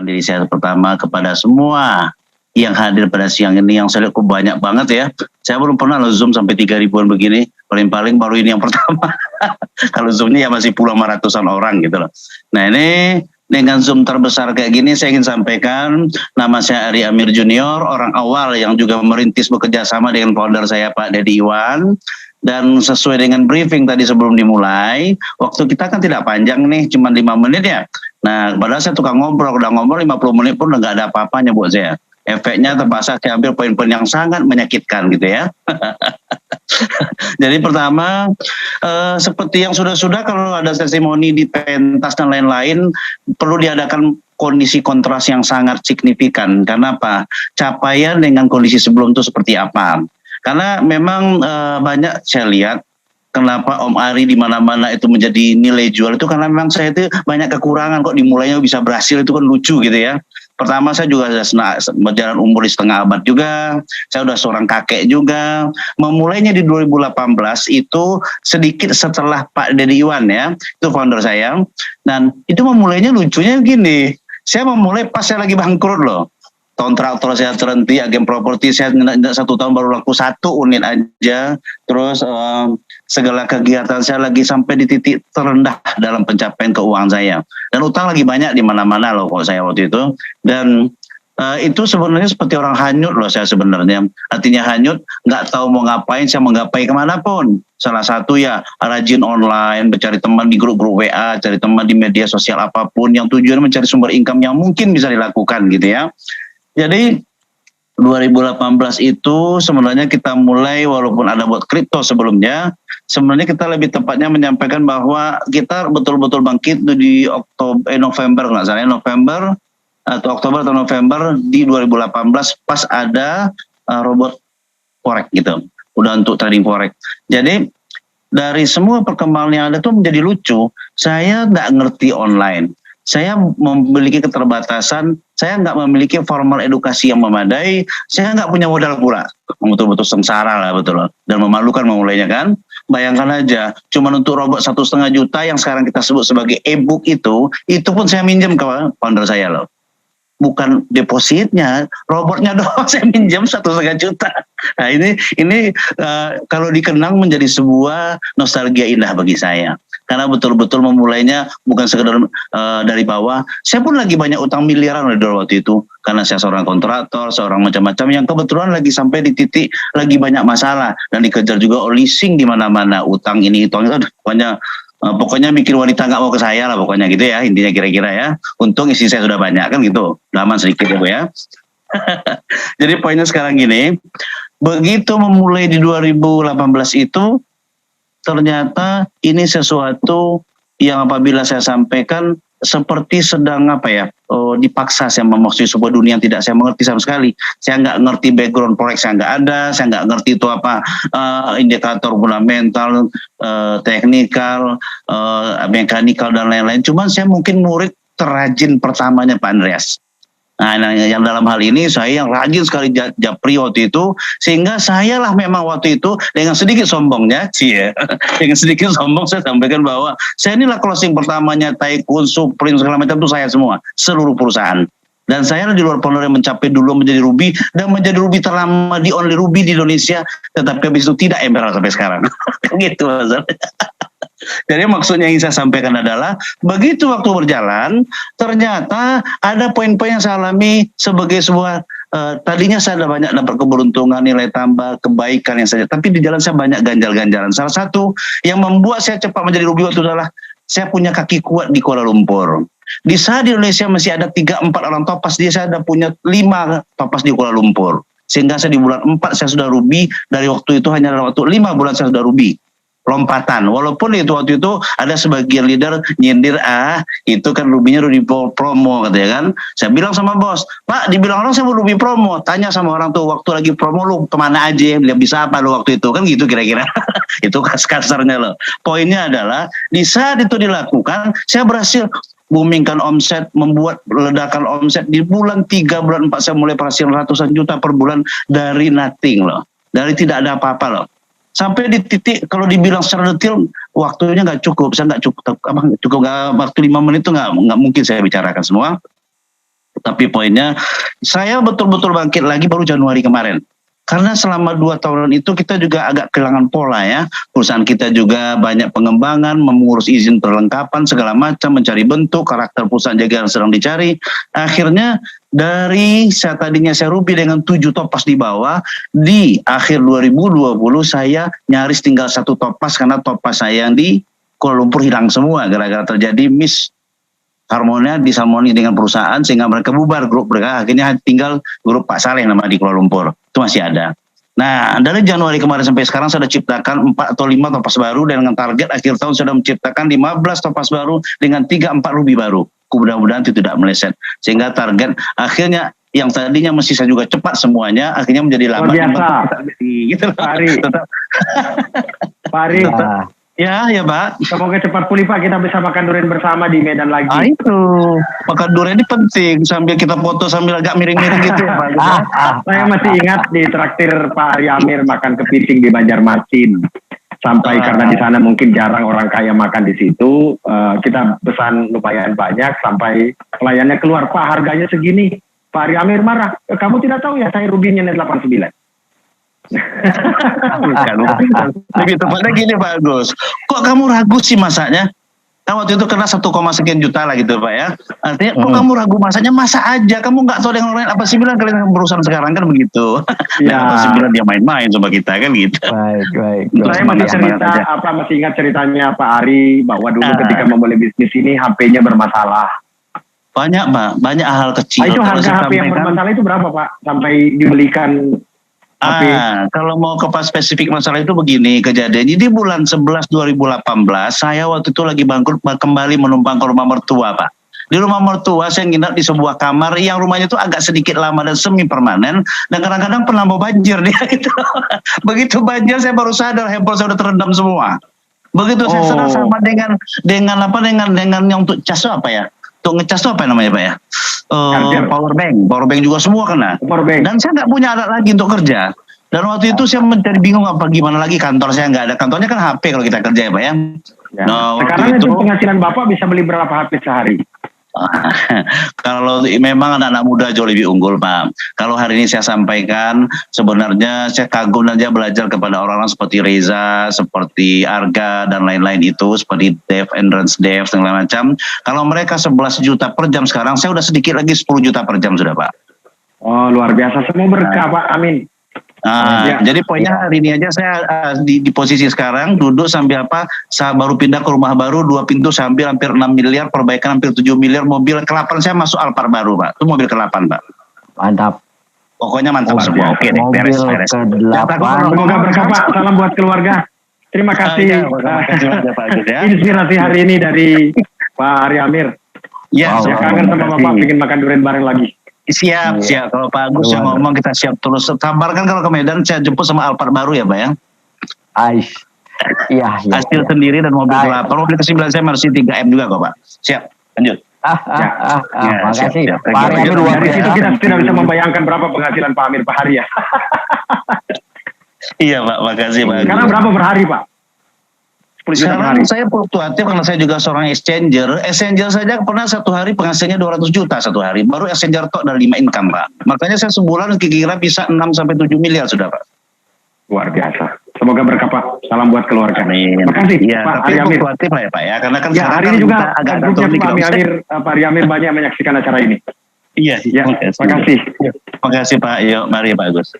diri saya pertama kepada semua yang hadir pada siang ini, yang saya lihat kok banyak banget ya. Saya belum pernah lo Zoom sampai 3.000-an begini. Paling-paling baru ini yang pertama. Kalau Zoom-nya ya masih puluhan ratusan orang gitu loh. Nah ini dengan Zoom terbesar kayak gini saya ingin sampaikan nama saya Ari Amir Junior, orang awal yang juga merintis bekerja sama dengan founder saya Pak Dedi Iwan. Dan sesuai dengan briefing tadi sebelum dimulai, waktu kita kan tidak panjang nih, cuma 5 menit ya. Nah padahal saya tukang ngobrol, udah ngobrol 50 menit pun udah gak ada apa-apanya buat saya. Efeknya terpaksa saya ambil poin-poin yang sangat menyakitkan gitu ya. Jadi pertama, seperti yang sudah-sudah kalau ada testimoni di pentas dan lain-lain, perlu diadakan kondisi kontras yang sangat signifikan. Karena apa? Capaian dengan kondisi sebelum itu seperti apa? Karena memang banyak saya lihat, kenapa Om Ari di mana-mana itu menjadi nilai jual itu karena memang saya itu banyak kekurangan kok dimulainya bisa berhasil itu kan lucu gitu ya. Pertama saya juga berjalan umur di setengah abad juga, saya udah seorang kakek juga. Memulainya di 2018 itu sedikit setelah Pak Dedi Iwan ya, itu founder saya. Dan itu memulainya lucunya gini, saya memulai pas saya lagi bangkrut loh. Kontraktor saya terhenti, agen properti saya 1 tahun baru laku 1 unit aja. Terus segala kegiatan saya lagi sampai di titik terendah dalam pencapaian keuangan saya. Dan utang lagi banyak di mana-mana loh kalau saya waktu itu. Dan itu sebenarnya seperti orang hanyut loh saya sebenarnya. Artinya hanyut, nggak tahu mau ngapain, saya menggapai kemanapun. Salah satu ya rajin online, mencari teman di grup-grup WA, cari teman di media sosial apapun yang tujuan mencari sumber income yang mungkin bisa dilakukan gitu ya. Jadi 2018 itu sebenarnya kita mulai walaupun ada buat kripto sebelumnya, sebenarnya kita lebih tepatnya menyampaikan bahwa kita betul-betul bangkit di November nggak salah, November atau Oktober atau November di 2018 pas ada robot forex gitu, udah untuk trading forex. Jadi dari semua perkembangan yang ada tuh menjadi lucu, saya nggak ngerti online. Saya memiliki keterbatasan, saya nggak memiliki formal edukasi yang memadai, saya nggak punya modal pula. Betul-betul sengsara lah betul loh. Dan memalukan memulainya kan. Bayangkan aja, cuma untuk robot 1,5 juta yang sekarang kita sebut sebagai e-book itu pun saya minjem ke founder saya loh. Bukan depositnya, robotnya doang saya minjam 1,5 juta. Nah ini kalau dikenang menjadi sebuah nostalgia indah bagi saya. Karena betul-betul memulainya bukan sekedar dari bawah. Saya pun lagi banyak utang miliaran dari waktu itu. Karena saya seorang kontraktor, seorang macam-macam yang kebetulan lagi sampai di titik lagi banyak masalah. Dan dikejar juga leasing di mana-mana. Utang ini, utang itu, pokoknya bikin wanita nggak mau ke saya lah pokoknya gitu ya. Intinya kira-kira ya. Untung istri saya sudah banyak kan gitu. Aman sedikit ya Bu ya. Jadi poinnya sekarang gini. Begitu memulai di 2018 itu, ternyata ini sesuatu yang apabila saya sampaikan seperti sedang dipaksa saya memasuki sebuah dunia yang tidak saya mengerti sama sekali. Saya nggak ngerti background forex, saya nggak ada, saya nggak ngerti itu apa indikator fundamental, teknikal, mekanikal dan lain-lain. Cuman saya mungkin murid terrajin pertamanya Pak Andreas. Nah, yang dalam hal ini saya yang rajin sekali japri waktu itu, sehingga saya lah memang waktu itu dengan sedikit sombongnya, dengan sedikit sombong saya sampaikan bahwa saya inilah closing pertamanya Tycoon, Supreme segala macam itu saya semua, seluruh perusahaan. Dan saya di luar pondok yang mencapai dulu menjadi Ruby dan menjadi Ruby terlama di only Ruby di Indonesia, tetapi habis itu tidak emerald sampai sekarang. Gitu maksudnya. Jadi maksudnya yang saya sampaikan adalah begitu waktu berjalan ternyata ada poin-poin yang saya alami sebagai sebuah tadinya saya ada banyak dapat keberuntungan, nilai tambah, kebaikan yang saja, tapi di jalan saya banyak ganjal-ganjalan. Salah satu yang membuat saya cepat menjadi Ruby waktu adalah saya punya kaki kuat di Kuala Lumpur. Di saat di Indonesia masih ada 3-4 orang topas, saya ada punya 5 topas di Kuala Lumpur. Sehingga saya di bulan 4 saya sudah Ruby, dari waktu itu hanya dalam waktu 5 bulan saya sudah Ruby. Lompatan, walaupun itu waktu itu ada sebagian leader nyindir itu kan Ruby-nya Ruby promo katanya kan. Saya bilang sama bos, Pak dibilang orang saya mau Ruby promo, tanya sama orang tuh waktu lagi promo lu kemana aja, dia bisa apa lu waktu itu kan gitu kira-kira. Itu kasarnya loh. Poinnya adalah di saat itu dilakukan saya berhasil boomingkan omset, membuat ledakan omset di bulan 3, bulan 4 saya mulai berhasil ratusan juta per bulan dari nothing loh, dari tidak ada apa-apa loh. Sampai di titik kalau dibilang secara detail waktunya nggak cukup, saya nggak cukup waktu 5 menit itu nggak mungkin saya bicarakan semua. Tapi poinnya, saya betul-betul bangkit lagi baru Januari kemarin. Karena selama 2 tahunan itu kita juga agak kehilangan pola ya. Perusahaan kita juga banyak pengembangan, mengurus izin perlengkapan, segala macam, mencari bentuk, karakter perusahaan juga yang sedang dicari. Akhirnya dari tadinya saya rugi dengan 7 topas di bawah, di akhir 2020 saya nyaris tinggal 1 topas karena topas saya yang di Kuala Lumpur hilang semua gara-gara terjadi harmonia disharmoni dengan perusahaan sehingga mereka bubar grup mereka, akhirnya tinggal grup Pak Saleh nama di Kuala Lumpur itu masih ada. Nah dari Januari kemarin sampai sekarang sudah ciptakan 4 atau 5 topas baru dan dengan target akhir tahun sudah menciptakan 15 topas baru dengan 3-4 ruby baru. Mudah-mudahan itu tidak meleset sehingga target akhirnya yang tadinya mesti saya juga cepat semuanya akhirnya menjadi lambat. Biasa. Gitu Pak Ari. Pak Ari. Ya Pak. Semoga cepat pulih Pak, kita bisa makan durian bersama di Medan lagi. Itu makan durian ini penting sambil kita foto sambil agak miring-miring gitu ya Pak. Saya masih ingat di traktir Pak Ari Amir makan kepiting di Banjarmasin. Sampai karena di sana mungkin jarang orang kaya makan di situ, kita pesan lumayan banyak sampai pelayannya keluar, Pak harganya segini. Pak Ari Amir marah, kamu tidak tahu ya saya ruginya 89. Bukan. Lebih tepatnya gini Pak Agus, kok kamu ragu sih masaknya? Kan waktu itu kena 1, sekian juta lah gitu Pak ya. Artinya kok kamu ragu masaknya, masa aja kamu nggak tahu dengan orang lain apa sih bilang kalian berusaha sekarang kan begitu. Ya. Apa sih bilang dia main-main sama kita kan gitu. Baik. Saya masih ingat ceritanya Pak Ari bahwa dulu ketika memulai bisnis ini HP-nya bermasalah. Banyak Pak, banyak hal kecil. Itu harga HP yang bermasalah itu berapa Pak sampai dibelikan? Kalau mau ke pas spesifik masalah itu begini kejadiannya di bulan 11 2018 saya waktu itu lagi bangkrut kembali menumpang ke rumah mertua Pak. Di rumah mertua saya nginap di sebuah kamar yang rumahnya itu agak sedikit lama dan semi permanen dan kadang-kadang pernah mau banjir dia itu. Begitu banjir saya baru sadar handphone saya udah terendam semua. Begitu saya sadar sama dengan yang untuk cas itu apa ya? Untuk ngecas itu apa namanya Pak ya? Power bank juga semua kena. Dan saya nggak punya alat lagi untuk kerja. Dan waktu itu saya mencari bingung apa gimana lagi, kantor saya nggak ada. Kantornya kan HP kalau kita kerja ya Pak ya. Nah, sekarang itu penghasilan Bapak bisa beli berapa HP sehari? Kalau memang anak-anak muda jauh lebih unggul Pak. Kalau hari ini saya sampaikan sebenarnya saya kagum aja belajar kepada orang-orang seperti Reza, seperti Arga dan lain-lain itu, seperti Dev, Endurance Dev segala macam. Kalau mereka 11 juta per jam sekarang, saya udah sedikit lagi 10 juta per jam sudah Pak. Oh luar biasa, semua berkah Pak, amin. Jadi poinnya hari ini aja saya di posisi sekarang duduk sambil saya baru pindah ke rumah baru 2 pintu sambil hampir 6 miliar, perbaikan hampir 7 miliar, mobil ke-8 saya masuk Alphard baru Pak, itu mobil ke-8 Pak. Mantap. Pokoknya mantap semua. Oke deh, beres. Semoga berkah Pak, salam buat keluarga. Terima kasih. Inspirasi hari ini dari Pak Ari Amir. Ya, saya kangen sama Bapak, ingin makan durian bareng lagi. Siap. Kalau Pak Agus yang ngomong kita siap terus. Sabarkan kalau ke Medan saya jemput sama Alphard baru ya Pak ya. Iya. Hasil sendiri dan mobil ke-8. Mobil ke-9 saya Mercy 3M juga kok Pak. Siap, lanjut. Makasih. Pak Amir dari situ kita tidak bisa membayangkan berapa penghasilan Pak Amir per hari ya. Iya Pak, makasih Pak. Sekarang berapa per hari Pak? Sekarang saya fluktuatif karena saya juga seorang exchanger saja pernah satu hari penghasilnya 200 juta satu hari, baru exchanger tok dari 5 income Pak. Makanya saya sebulan kira-kira bisa 6-7 miliar sudah Pak. Luar biasa. Semoga berkah Pak. Salam buat keluarga. Amin. Terima kasih ya, Pak Ari Amir. Fluktuatif lah ya Pak ya, karena kan hari ini juga Pak Ari Amir banyak menyaksikan acara ini. Iya. Terima kasih. Terima kasih Pak. Yuk, mari Pak Agus.